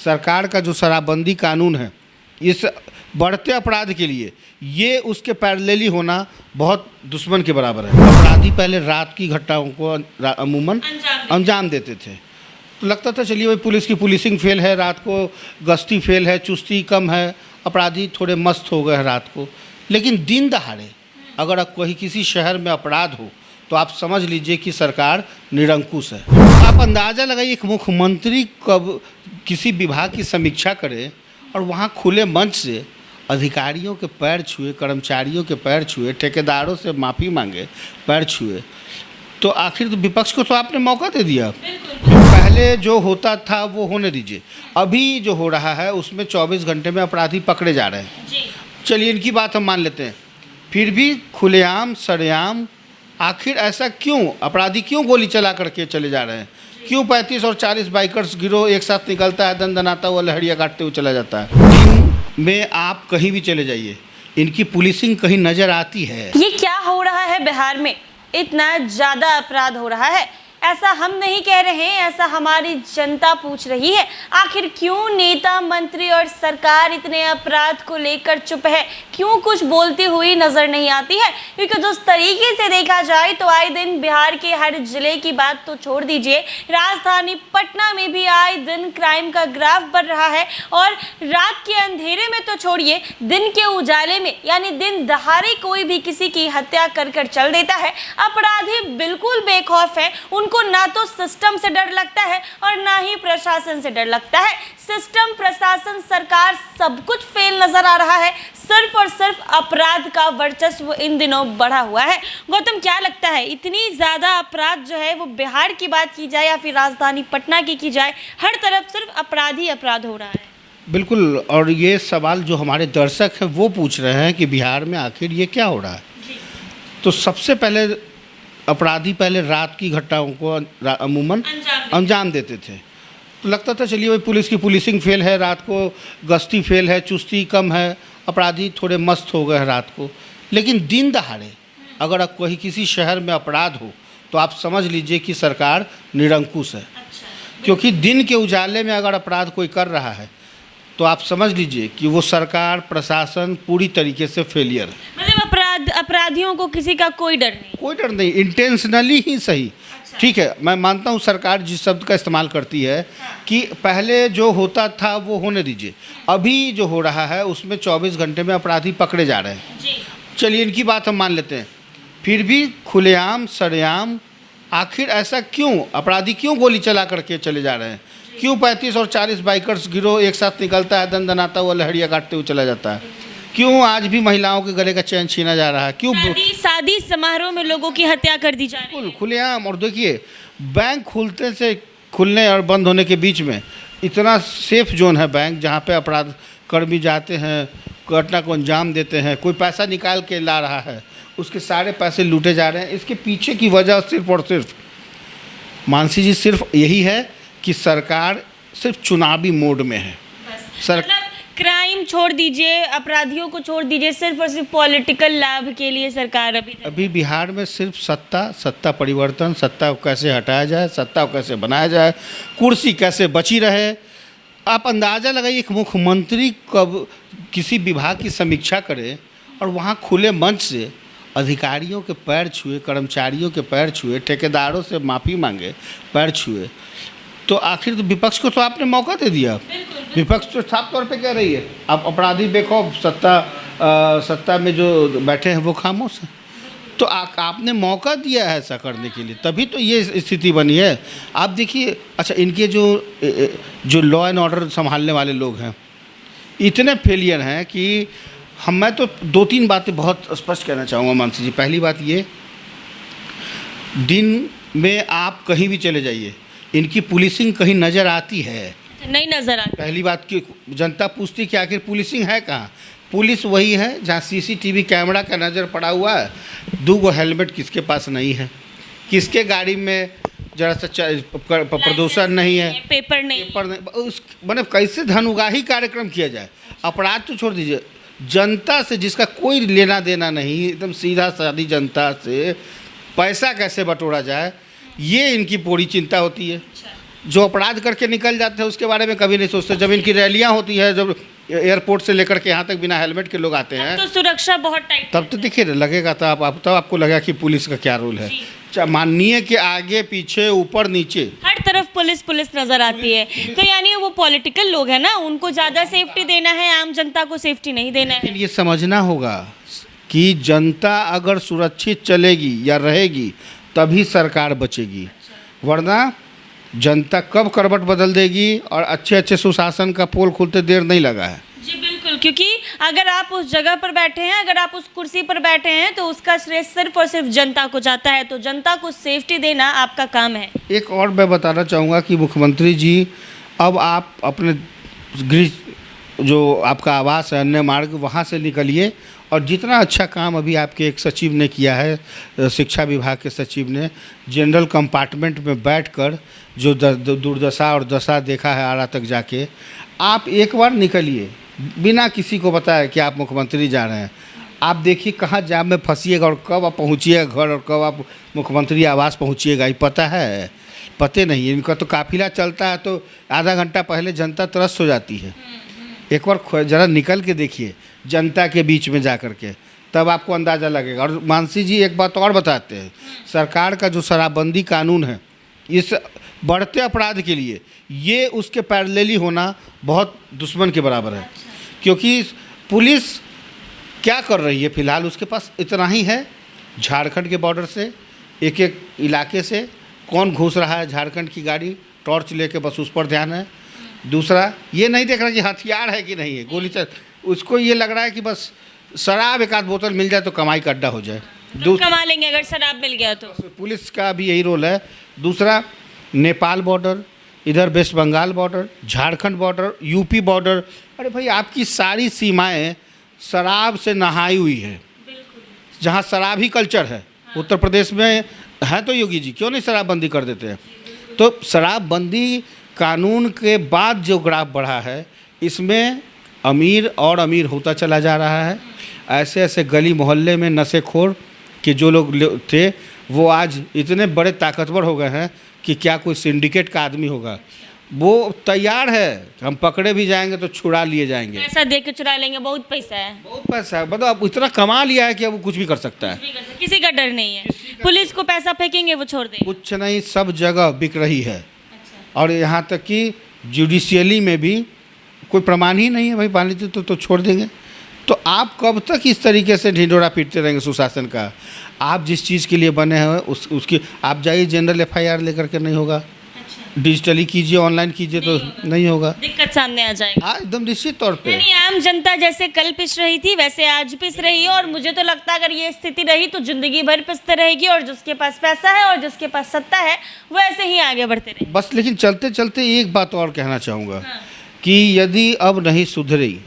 सरकार का जो शराबबंदी कानून है, इस बढ़ते अपराध के लिए ये उसके पैरेलली होना बहुत दुश्मन के बराबर है। अपराधी पहले रात की घटनाओं को अमूमन अंजाम देते थे, तो लगता था चलिए भाई पुलिस की पुलिसिंग फेल है, रात को गश्ती फेल है, चुस्ती कम है, अपराधी थोड़े मस्त हो गए हैं रात को। लेकिन दिन दहाड़े अगर कहीं किसी शहर में अपराध हो तो आप समझ लीजिए कि सरकार निरंकुश है। आप अंदाज़ा लगाइए, एक मुख्यमंत्री कब किसी विभाग की समीक्षा करे और वहाँ खुले मंच से अधिकारियों के पैर छुए, कर्मचारियों के पैर छुए, ठेकेदारों से माफ़ी मांगे, पैर छुए, तो आखिर तो विपक्ष को तो आपने मौका दे दिया। पहले जो होता था वो होने दीजिए, अभी जो हो रहा है उसमें 24 घंटे में अपराधी पकड़े जा रहे हैं। चलिए इनकी बात हम मान लेते हैं, फिर भी खुलेआम सरेआम आखिर ऐसा क्यों? अपराधी क्यों गोली चला करके चले जा रहे हैं? क्यों 35 और 40 बाइकर्स गिरोह एक साथ निकलता है, दंदनाता हुआ लहरिया काटते हुए चला जाता है? दिन में आप कहीं भी चले जाइए, इनकी पुलिसिंग कहीं नज़र आती है? ये क्या हो रहा है बिहार में? इतना ज़्यादा अपराध हो रहा है। ऐसा हम नहीं कह रहे हैं, ऐसा हमारी जनता पूछ रही है। आखिर क्यों नेता मंत्री और सरकार इतने अपराध को लेकर चुप है? क्यों कुछ बोलती हुई नजर नहीं आती है? क्योंकि जिस तरीके से देखा जाए तो आए दिन बिहार के हर जिले की बात तो छोड़ दीजिए, राजधानी पटना में भी आए दिन क्राइम का ग्राफ बढ़ रहा है। और रात के अंधेरे में तो छोड़िए, दिन के उजाले में यानी दिन दहाड़े कोई भी किसी की हत्या कर चल देता है। अपराधी बिल्कुल बेखौफ है, उनको ना तो सिस्टम से डर लगता है और ना ही प्रशासन से डर लगता है। सिस्टम, प्रशासन, सरकार सब कुछ फेल नजर आ रहा है। सिर्फ और सिर्फ अपराध का वर्चस्व इन दिनों बढ़ा हुआ है। गौतम, क्या लगता है इतनी ज्यादा अपराध जो है वो बिहार की बात की जाए या फिर राजधानी पटना की जाए, हर तरफ सिर्फ अपराध ही अपराध हो रहा है? बिल्कुल, और ये सवाल जो हमारे दर्शक हैं वो पूछ रहे हैं कि बिहार में आखिर ये क्या हो रहा है। तो सबसे पहले अपराधी पहले रात की घटनाओं को अमूमन अंजाम देते थे, तो लगता था चलिए भाई पुलिस की पुलिसिंग फेल है, रात को गश्ती फेल है, चुस्ती कम है, अपराधी थोड़े मस्त हो गए हैं रात को। लेकिन दिन दहाड़े अगर कहीं किसी शहर में अपराध हो तो आप समझ लीजिए कि सरकार निरंकुश है। क्योंकि दिन के उजाले में अगर अपराध कोई कर रहा है तो आप समझ लीजिए कि वो सरकार, प्रशासन पूरी तरीके से फेलियर है। मतलब अपराधियों को किसी का कोई डर नहीं? कोई डर नहीं, इंटेंशनली ही सही। अच्छा। ठीक है, मैं मानता हूँ सरकार जिस शब्द का इस्तेमाल करती है कि पहले जो होता था वो होने दीजिए, अभी जो हो रहा है उसमें 24 घंटे में अपराधी पकड़े जा रहे हैं। चलिए इनकी बात हम मान लेते हैं, फिर भी खुलेआम सरेआम आखिर ऐसा क्यों? अपराधी क्यों गोली चला करके चले जा रहे हैं? क्यों 35 और 40 बाइकर्स गिरोह एक साथ निकलता है, दंदनाता हुआ लहरिया काटते हुए चला जाता है? क्यों आज भी महिलाओं के गले का चैन छीना जा रहा है? क्यों शादी समारोह में लोगों की हत्या कर दी जा रही है? खुलेआम। और देखिए, बैंक खुलने और बंद होने के बीच में इतना सेफ जोन है बैंक, जहाँ पे अपराध कर्मी जाते हैं, घटना को अंजाम देते हैं, कोई पैसा निकाल के ला रहा है, उसके सारे पैसे लूटे जा रहे हैं। इसके पीछे की वजह सिर्फ और सिर्फ मानसी जी सिर्फ यही है कि सरकार सिर्फ चुनावी मोड में है। क्राइम छोड़ दीजिए, अपराधियों को छोड़ दीजिए, सिर्फ और सिर्फ पॉलिटिकल लाभ के लिए सरकार अभी बिहार में सिर्फ सत्ता परिवर्तन, सत्ता को कैसे हटाया जाए, सत्ता को कैसे बनाया जाए, कुर्सी कैसे बची रहे। आप अंदाज़ा लगाइए, एक मुख्यमंत्री कब किसी विभाग की समीक्षा करे और वहाँ खुले मंच से अधिकारियों के पैर छुए, कर्मचारियों के पैर छुए, ठेकेदारों से माफ़ी मांगे, पैर छुए, तो आखिर तो विपक्ष को तो आपने मौका दे दिया। विपक्ष तो साफ तौर पे कह रही है आप अपराधी बेखौफ, सत्ता में जो बैठे हैं वो खामोश हैं। तो आपने मौका दिया है ऐसा करने के लिए, तभी तो ये स्थिति बनी है। आप देखिए, अच्छा इनके जो लॉ एंड ऑर्डर संभालने वाले लोग हैं इतने फेलियर हैं कि मैं तो 2-3 बातें बहुत स्पष्ट कहना चाहूँगा मानसी जी। पहली बात ये, दिन में आप कहीं भी चले जाइए, इनकी पुलिसिंग कहीं नज़र आती है? नहीं नज़र आती। पहली बात कि जनता पूछती कि आखिर पुलिसिंग है कहाँ? पुलिस वही है जहाँ सीसीटीवी कैमरा का नज़र पड़ा हुआ है, 2 हेलमेट किसके पास नहीं है, किसके गाड़ी में जरा सा प्रदूषण नहीं है, पेपर नहीं, उस मतलब कैसे धन उगाही कार्यक्रम किया जाए। अपराध तो छोड़ दीजिए, जनता से जिसका कोई लेना देना नहीं, एकदम सीधा सादी जनता से पैसा कैसे बटोरा जाए, ये इनकी पूरी चिंता होती है। जो अपराध करके निकल जाते हैं उसके बारे में कभी नहीं सोचते। जब इनकी रैलियां होती है, जब एयरपोर्ट से लेकर के यहाँ तक बिना हेलमेट के लोग आते हैं, तो सुरक्षा बहुत टाइट तब तो देखिए लगेगा, तब आपको लगेगा कि पुलिस का क्या रोल है। माननीय के आगे पीछे ऊपर नीचे हर तरफ पुलिस नजर आती है। तो यानी वो पॉलिटिकल लोग हैं ना, उनको ज़्यादा सेफ्टी देना है, आम जनता को सेफ्टी नहीं देना है। लेकिन ये समझना होगा कि जनता अगर सुरक्षित चलेगी या रहेगी तभी सरकार बचेगी, वरना जनता कब करवट बदल देगी। और अच्छे अच्छे सुशासन का पोल खुलते देर नहीं लगा है। जी बिल्कुल, क्योंकि अगर आप उस जगह पर बैठे हैं, अगर आप उस कुर्सी पर बैठे हैं, तो उसका श्रेय सिर्फ और सिर्फ जनता को जाता है। तो जनता को सेफ्टी देना आपका काम है। एक और मैं बताना चाहूँगा कि मुख्यमंत्री जी, अब आप अपने गृह जो आपका आवास है अन्य मार्ग, वहाँ से निकलिए और जितना अच्छा काम अभी आपके एक सचिव ने किया है, शिक्षा विभाग के सचिव ने जनरल कंपार्टमेंट में बैठकर जो दुर्दशा और दशा देखा है आरा तक जाके, आप एक बार निकलिए बिना किसी को बताए कि आप मुख्यमंत्री जा रहे हैं। आप देखिए कहाँ जाम में फंसिएगा और कब आप पहुँचिएगा घर और कब आप मुख्यमंत्री आवास पहुँचिएगा, ये पता है? पते नहीं। इनका तो काफिला चलता है तो आधा घंटा पहले जनता त्रस्त हो जाती है। एक बार ज़रा निकल के देखिए जनता के बीच में जा कर के, तब आपको अंदाज़ा लगेगा। और मानसी जी एक बात और बताते हैं, सरकार का जो शराबबंदी कानून है, इस बढ़ते अपराध के लिए ये उसके पैरेलली होना बहुत दुश्मन के बराबर है। क्योंकि पुलिस क्या कर रही है फ़िलहाल, उसके पास इतना ही है, झारखंड के बॉर्डर से एक एक इलाके से कौन घुस रहा है, झारखंड की गाड़ी टॉर्च लेके बस उस पर ध्यान है। दूसरा ये नहीं देख रहा कि हथियार है कि नहीं है, गोली चल, उसको ये लग रहा है कि बस शराब एक आध बोतल मिल जाए तो कमाई का अड्डा हो जाए। कमा लेंगे अगर शराब मिल गया तो। पुलिस का भी यही रोल है। दूसरा नेपाल बॉर्डर, इधर West Bengal border, Jharkhand border, UP border, अरे भाई आपकी सारी सीमाएं शराब से नहाई हुई है। जहाँ शराब ही कल्चर है, उत्तर प्रदेश में है तो योगी जी क्यों नहीं शराबबंदी कर देते हैं? तो शराबबंदी कानून के बाद जो ग्राफ बढ़ा है, इसमें अमीर और अमीर होता चला जा रहा है। ऐसे ऐसे गली मोहल्ले में नशेखोर के जो लोग थे वो आज इतने बड़े ताकतवर हो गए हैं कि क्या कोई सिंडिकेट का आदमी होगा, वो तैयार है, हम पकड़े भी जाएंगे तो छुड़ा लिए जाएंगे, पैसा दे के चुरा लेंगे, बहुत पैसा है, बहुत पैसा है। मतलब अब इतना कमा लिया है कि अब वो कुछ भी कर सकता है, किसी का डर नहीं है। पुलिस को पैसा फेंकेंगे वो छोड़ देंगे, कुछ नहीं, सब जगह बिक रही है। और यहाँ तक कि जुडिशियली में भी कोई प्रमाण ही नहीं है, भाई मान लीजिए तो छोड़ देंगे। तो आप कब तक इस तरीके से ढिंढोरा पीटते रहेंगे सुशासन का? आप जिस चीज़ के लिए बने हैं उसकी आप जाइए, जनरल एफआईआर लेकर के नहीं होगा, डिजिटली कीजिए, ऑनलाइन कीजिए तो नहीं होगा, दिक्कत सामने आ जाएगी। हाँ एकदम निश्चित तौर पे। यानी आम जनता जैसे कल पिस रही थी वैसे आज पिस रही है, और मुझे तो लगता है अगर ये स्थिति रही तो जिंदगी भर पिसते रहेगी, और जिसके पास पैसा है और जिसके पास सत्ता है वो ऐसे ही आगे बढ़ते रहे बस। लेकिन चलते चलते एक बात और कहना चाहूँगा कि यदि अब नहीं सुधरी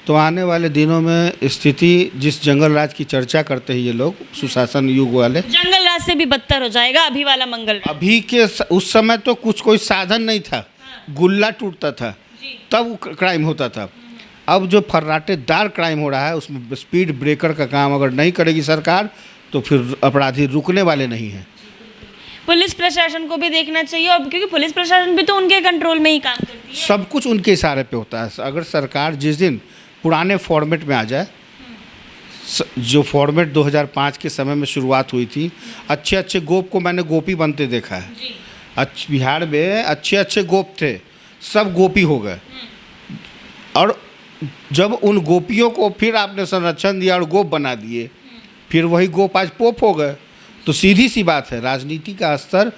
तो आने वाले दिनों में स्थिति जिस जंगल राज की चर्चा करते हैं ये लोग सुशासन युग वाले, जंगल राज से भी बदतर हो जाएगा अभी वाला मंगल। अभी के उस समय तो कुछ कोई साधन नहीं था, गुल्ला टूटता था तब क्राइम होता था। अब जो फर्राटेदार क्राइम हो रहा है उसमें स्पीड ब्रेकर का काम अगर नहीं करेगी सरकार तो फिर अपराधी रुकने वाले नहीं हैं। पुलिस प्रशासन को भी देखना चाहिए, और क्योंकि पुलिस प्रशासन भी तो उनके कंट्रोल में ही काम करती है, सब कुछ उनके इशारे पे होता है। अगर सरकार जिस दिन पुराने फॉर्मेट में आ जाए, जो फॉर्मेट 2005 के समय में शुरुआत हुई थी, अच्छे अच्छे गोप को मैंने गोपी बनते देखा है। बिहार में अच्छे अच्छे गोप थे, सब गोपी हो गए, और जब उन गोपियों को फिर आपने संरक्षण दिया और गोप बना दिए, फिर वही गोप आज पोप हो गए। तो सीधी सी बात है, राजनीति का स्तर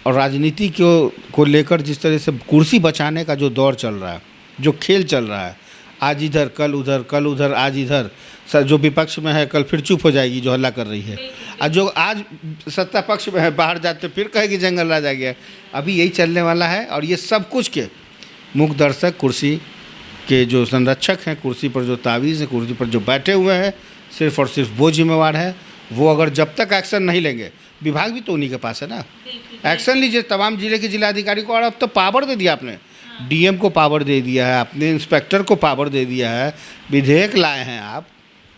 और राजनीति को लेकर जिस तरह से कुर्सी बचाने का जो दौर चल रहा है, जो खेल चल रहा है, आज इधर कल उधर, कल उधर आज इधर, जो विपक्ष में है कल फिर चुप हो जाएगी जो हल्ला कर रही है, और जो आज सत्ता पक्ष में है बाहर जाते फिर कहेगी जंगल राज आ गया। अभी यही चलने वाला है, और ये सब कुछ के मुख्य दर्शक, कुर्सी के जो संरक्षक हैं, कुर्सी पर जो तावीज़ हैं, कुर्सी पर जो बैठे हुए हैं, सिर्फ और सिर्फ वो जिम्मेवार है। वो अगर जब तक एक्शन नहीं लेंगे, विभाग भी तो उन्हीं के पास है ना, एक्शन लीजिए तमाम जिले के जिलाधिकारी को। और अब तो पावर दे दिया आपने, डीएम को पावर दे दिया है आपने, इंस्पेक्टर को पावर दे दिया है, विधेयक लाए हैं आप,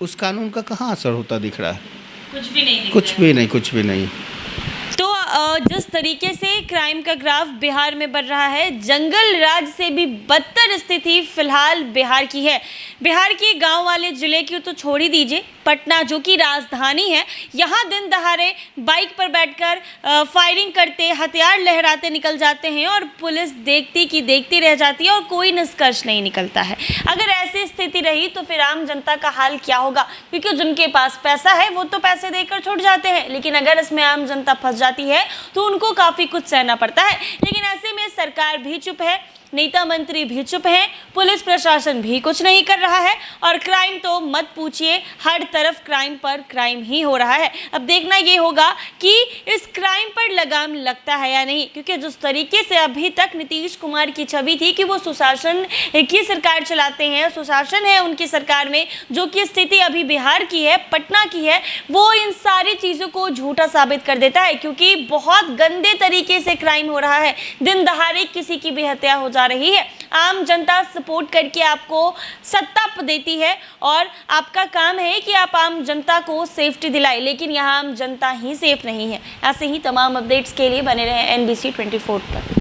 उस कानून का कहाँ असर होता दिख रहा है? कुछ भी नहीं, कुछ भी नहीं, कुछ भी नहीं। तो जिस तरीके से क्राइम का ग्राफ बिहार में बढ़ रहा है, जंगल राज से भी बदतर स्थिति फिलहाल बिहार की है। बिहार के गांव वाले जिले की तो छोड़ ही दीजिए, पटना जो कि राजधानी है, यहाँ दिन दहाड़े बाइक पर बैठकर फायरिंग करते, हथियार लहराते निकल जाते हैं और पुलिस देखती की देखती रह जाती है और कोई निष्कर्ष नहीं निकलता है। अगर ऐसी स्थिति रही तो फिर आम जनता का हाल क्या होगा? क्योंकि जिनके पास पैसा है वो तो पैसे देकर छूट जाते हैं, लेकिन अगर इसमें आम जनता फंस जाती है तो उनको काफ़ी कुछ सहना पड़ता है। लेकिन ऐसे में सरकार भी चुप है, नेता मंत्री भी चुप हैं, पुलिस प्रशासन भी कुछ नहीं कर रहा है और क्राइम तो मत पूछिए, हर तरफ क्राइम पर क्राइम ही हो रहा है। अब देखना ये होगा कि इस क्राइम पर लगाम लगता है या नहीं, क्योंकि जिस तरीके से अभी तक नीतीश कुमार की छवि थी कि वो सुशासन की सरकार चलाते हैं, सुशासन है उनकी सरकार में, जो कि स्थिति अभी बिहार की है, पटना की है, वो इन सारी चीज़ों को झूठा साबित कर देता है। क्योंकि बहुत गंदे तरीके से क्राइम हो रहा है, दिन दहाड़े किसी की भी हत्या हो जा रही है। आम जनता सपोर्ट करके आपको सत्ता देती है और आपका काम है कि आप आम जनता को सेफ्टी दिलाए, लेकिन यहाँ आम जनता ही सेफ नहीं है। ऐसे ही तमाम अपडेट्स के लिए बने रहें NBC 24 पर।